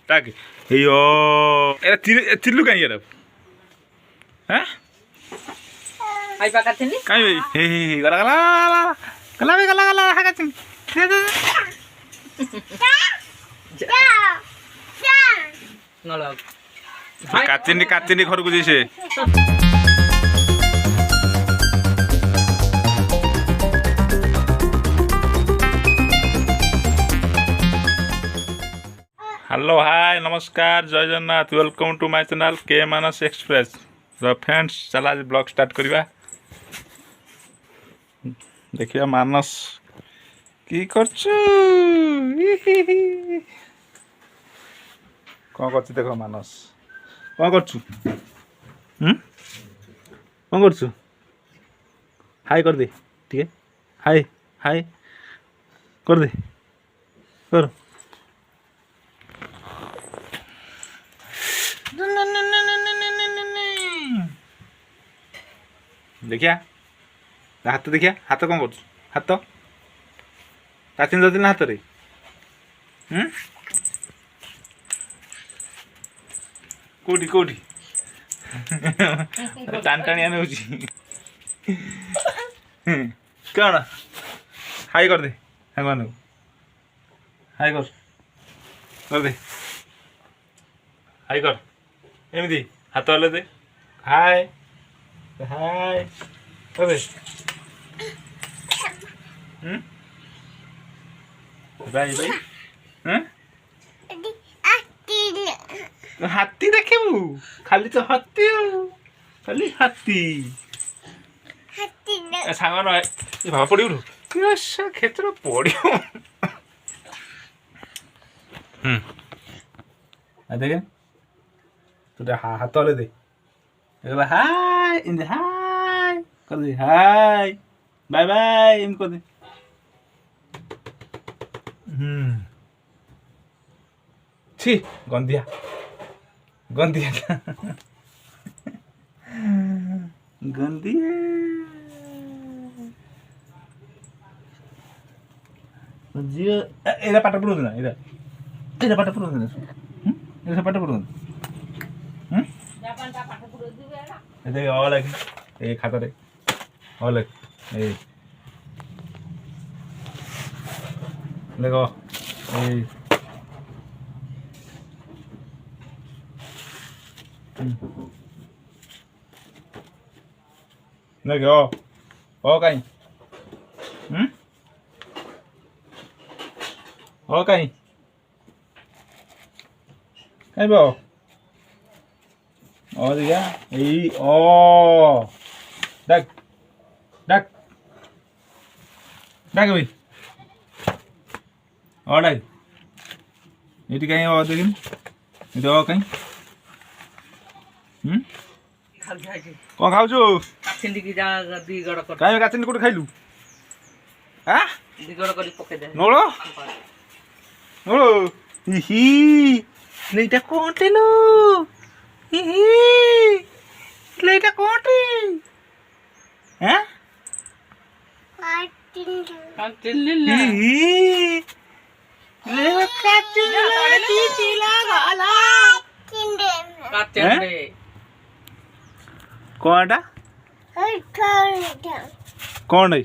टाक यो era चिल्लू कहीं यार हैं आई पका थनी कहीं भाई हे गला गला गला गला गला गला हाका चिन नला काचिनी घर को जैसे हेलो हाय नमस्कार जय Jagannath welcome to my channel के मानस एक्सप्रेस तो फ्रेंड्स चला आज ब्लॉग स्टार्ट करिबा देखिए मानस की करछु कौन करछु देखो मानस कौन करछु कौन करछु हाय कर दे ठीक है हाय हाय कर दे कर देखिया हाथ देखिया हाथ कौन कर हाथ काचिन जाती ना हाथ रे कोठी कोठी टान टाणी आने कौन हाई कर दे हाई कर दे हाई कर एमती हाथ हल्ले दे हाय हाय अबे भाई भाई हैं हाथी देखबू खाली तो हाथी खाली हाथी सांग न ये भाव पड़ू क्षेत्र पड़ो देखे तू हाथ हल्ले दे हाय इन हाय कर दे हाय बाय बाय इन कर दे छी गंदिया गंदिया गंदिया जियो एरा पाटा पड़ो ना एरा एरा पाटा पड़ो ना एरा पाटा पड़ो ये ऑल है ये खाता रे ऑल है ये देखो ये देखो ओ कहीं ओ कहीं कहीं बो और क्या ये ओ डक डक डक भाई और डक ये कहीं और देखिन ये और कहीं कौन खाऊ जो काचिंडी की जा दी गड़ कर कहीं काचिंडी कोट खाइलु हां दी गड़ करी पके दे नोलो नोलो ही लेटा कोंटेलो लेटा कोटी हैं काचिंडी ले ले काचिंडी चिला गाला काचिंडी कौनटा कौन है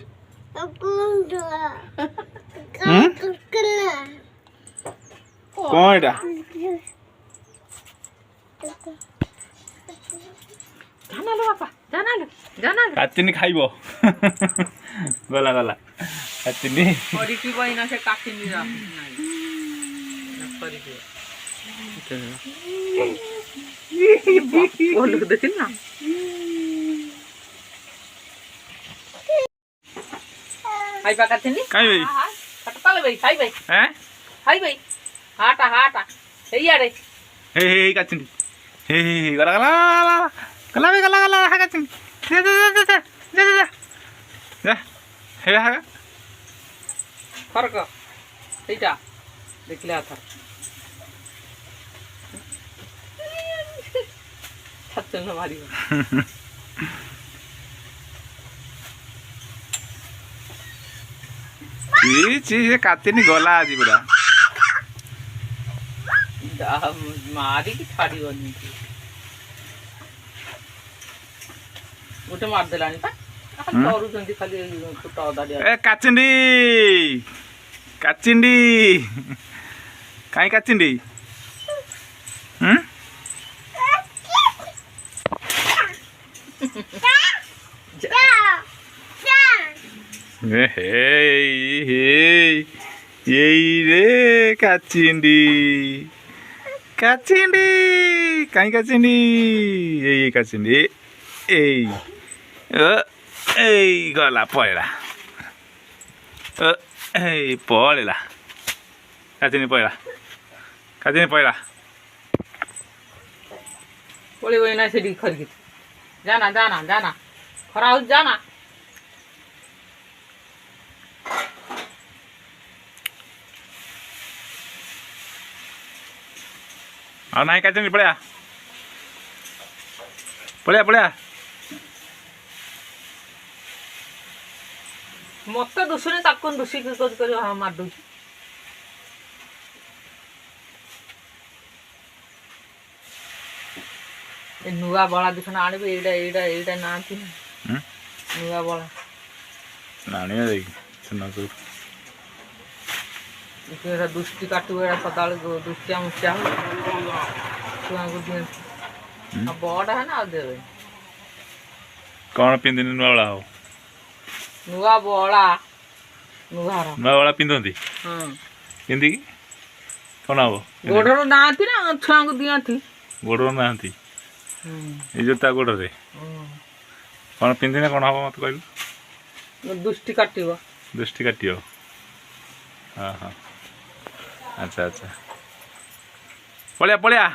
कौन है जाना लो बापा जाना लो काचिनी खाइबो गला गला काचिनी और की बहिना से काचिंडी जा करी वो लोग देखिन ना हाई पका थनी काई भाई कटपाले भाई हाई भाई हैं हाई भाई हाटा हाटा हे यारे हे काचिनी हे गला गला गला गला गला हा काचिनी जा जा जा जा जा जा हे हा फरक এইটা দেখলে আথা ছাত্র না মারি ये चीज कातिनी गला आज पूरा ମାରିକି ଛାଡ଼ିବନି ଗୋଟେ ମାରିଦେଲାଣି ପା ଡରୁଛନ୍ତି ଖାଲି ଫୁଟ ଅଦାଡ଼ିଆ ଏ କାଚିଣ୍ଡି କାଚିଣ୍ଡି କାଇଁ କାଚିଣ୍ଡି এই রে কাচিন্ডি কাচিন্ডি কাই কাচিন্ডি এই কাচিন্ডি এই এই গলা পড়লা এই পড়লা কাচিন্ডি পড়লা কাচিন্ডি পড়লা ପଳେଇବ ଏଇନା ସେଠିକି ଖରିକି ଯାନା ଯାନା ଯାନା ଖରା ହଉଛି ଯାନା ଆଉ ନାହିଁ କାଚିଣ୍ଡି ପଳେଆ ପଳେଆ ପଳେଆ ମତେ ଦୁଷୁନି ତାକୁ ଦୁଷିକି କରି ମାରିଦଉଛି ଏ ନୂଆ ବଳା ଦୁଷଣ ଆଣିବେ ଏଇଟା ଏଇଟା ଏଇଟା ନାହାନ୍ତି ନୂଆ ବଳା ଆଣିବା ଯାଇକି ସୁନାକୁ ଏଇଟା ଦୃଷ୍ଟି କାଟିବ ଏଇଟା ସଦାବେଳେ ଦୃଷ୍ଟିଆ ମୁଷ୍ଟିଆ ହବ ଛୁଆଙ୍କୁ ଦିଅନ୍ତି ଆଉ ବଡ଼ ହେନେ ଆଉ ଦେବେ କ'ଣ ପିନ୍ଧିନି ନୂଆ ବଳା ହବ ନୂଆ ବଳା ନୂଆର ନୂଆ ବଳା ପିନ୍ଧନ୍ତି ହଁ ପିନ୍ଧିକି କ'ଣ ହବ ଗୋଡ଼ରୁ ନାହାନ୍ତି ନା ଛୁଆଙ୍କୁ ଦିଅନ୍ତି ଗୋଡ଼ରୁ ନାହାନ୍ତି ଏଇ ଜୋତା ଗୋଡ଼ରେ କ'ଣ ପିନ୍ଧିନେ କ'ଣ ହବ ମୋତେ କହିଲୁ ଦୃଷ୍ଟି କାଟିବ ଦୃଷ୍ଟି କାଟିବ ହଁ ହଁ ଆଚ୍ଛା ଆଚ୍ଛା ପଳେଆ ପଳେଆ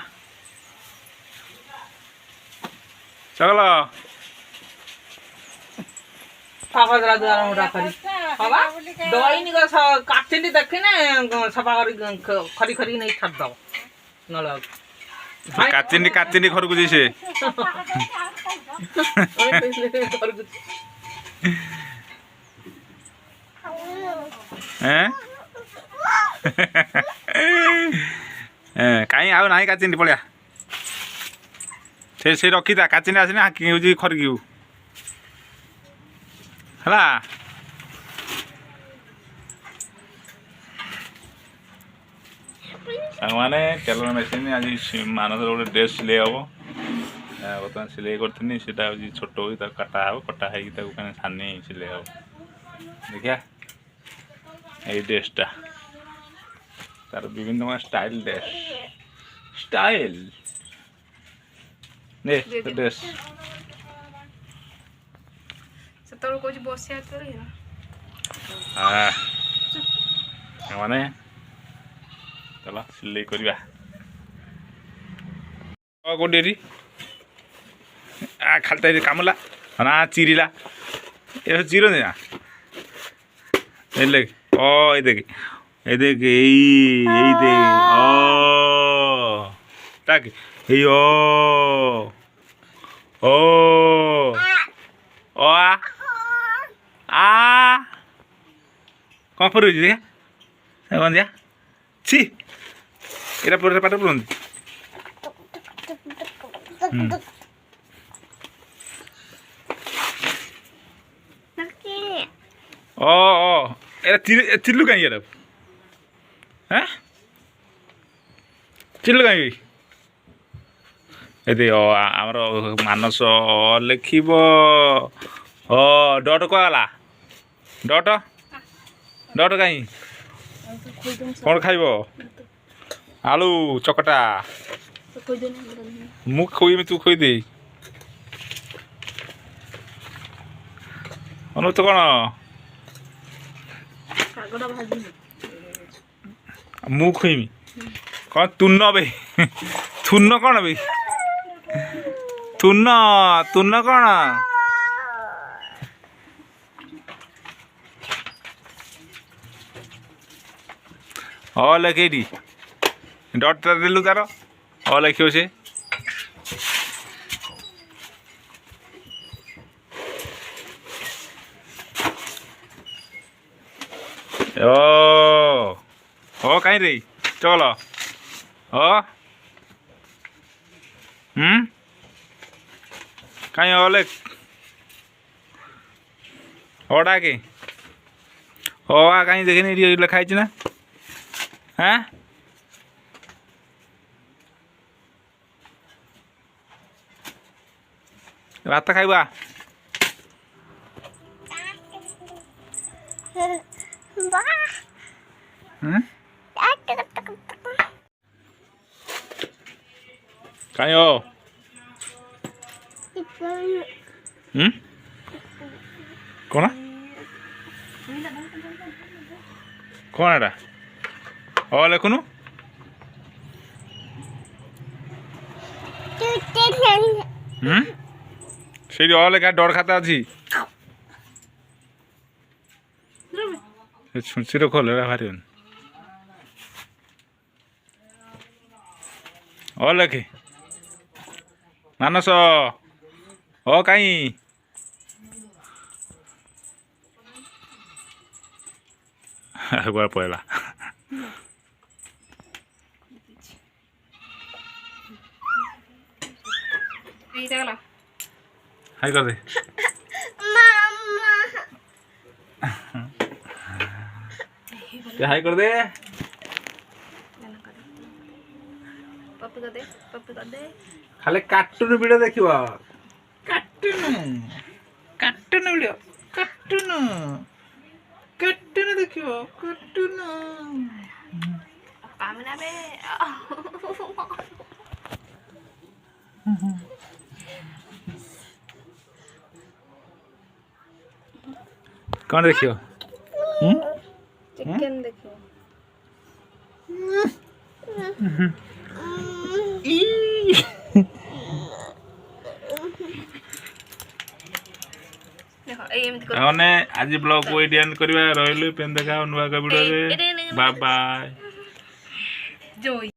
ଚଗଲ ସଫା ଦଳିନି କାଚିଣ୍ଡି ଦେଖିନେ ସଫା କରି ଖରି ଖରି ନେଇ ଛାଡ଼ିଦବ ନଳ କାଚିଣ୍ଡି କାଚିଣ୍ଡି ଘରକୁ ଯାଇ ସେ କାଇଁ ଆଉ ନାହିଁ କାଚିଣ୍ଡି ପଳେଆ ସେ ରଖିଥା କାଚିଣ୍ଡି ଆସିନି ହାକି ହେଉଛି ଖରିକିବୁ ହେଲା ସାଙ୍ଗମାନେ ଟେଲର ମେସିନ୍ ଆଜି ମାନସର ଗୋଟେ ଡ୍ରେସ୍ ସିଲେଇ ହେବ ବର୍ତ୍ତମାନ ସିଲେଇ କରିଥିଲି ସେଇଟା ହେଉଛି ଛୋଟ ହୋଇ ତାକୁ କଟା ହେବ କଟା ହେଇକି ତାକୁ ମାନେ ଛାନି ସିଲେଇ ହେବ ଦେଖିଆ ଏଇ ଡ୍ରେସ୍ଟା ତାର ବିଭିନ୍ନ ପ୍ରକାର ଷ୍ଟାଇଲ୍ ଡ୍ରେସ୍ ଷ୍ଟାଇଲ୍ ଡ୍ରେସ୍ ସେତେବେଳେ କହୁଛି ବସିବା ମାନେ ଚାଲ ସିଲେଇ କରିବା କୋଉଠି ଏଠି ଖାଲିଟା ଏଠି କାମୁଲା ନା ଚିରିଲା ଏ ଚିରନ୍ତି ନା ଏଇ ଦେଖ ଏଇ ଦେଖ ଏଇ ଦେଖ ତାକ ଏଇ କ'ଣ ପଢ଼ୁଛି ଦେଖିଆ କ'ଣ ଦିଆ ଛି ଏଇଟା ପୁରା ପାଠ ପଢ଼ନ୍ତି ଏଇଟା ଚିଲ୍ଲୁ କାହିଁକି ଏଇଟା ଚିଲ୍ଲୁ କାହିଁକି ଏତେ ଆମର ମାନସ ଲେଖିବ ଡଟ୍ କୁହାଗଲା ଡଟ୍ କାହିଁ କ'ଣ ଖାଇବ ଆଳୁ ଚକଟା ମୁଁ ଖୋଇବି ତୁ ଖୋଇଦେ ଅନୁ ତ କ'ଣ ମୁଁ ଖୋଇବି କ'ଣ ତୁନ ବେ ତୁନ କ'ଣ ବେ ତୁନ କ'ଣ ଲେଖେ ଏଇଠି ଡଟ୍ଟା ଦେଲୁ ତାର ଲେଖିବ ସେ କାହିଁ ରେ ଚଲ ओ कहीं ओले ओडा के ओ कहीं देखनी लिखाई ना हाँ भात खाइबा कहीं हो कौन कौन एटा ओ लिखुनु से लेखा डर खाता अच्छी सिर खोल भारी ओ लेखे मानस ओ कहीं आगुआ पड़ा हाई कर दे हाई कर दे पप्पी कर दे पप्पी कर दे खाली कार्टून वीडियो देखियो cartoon cartoon video cartoon cartoon देखियो कार्टून कामना बे कौन देखियो चिकन देखो आज ब्लॉग को एंड करवा रही पेन देखा नुआ वीडियो बाय बाय जोई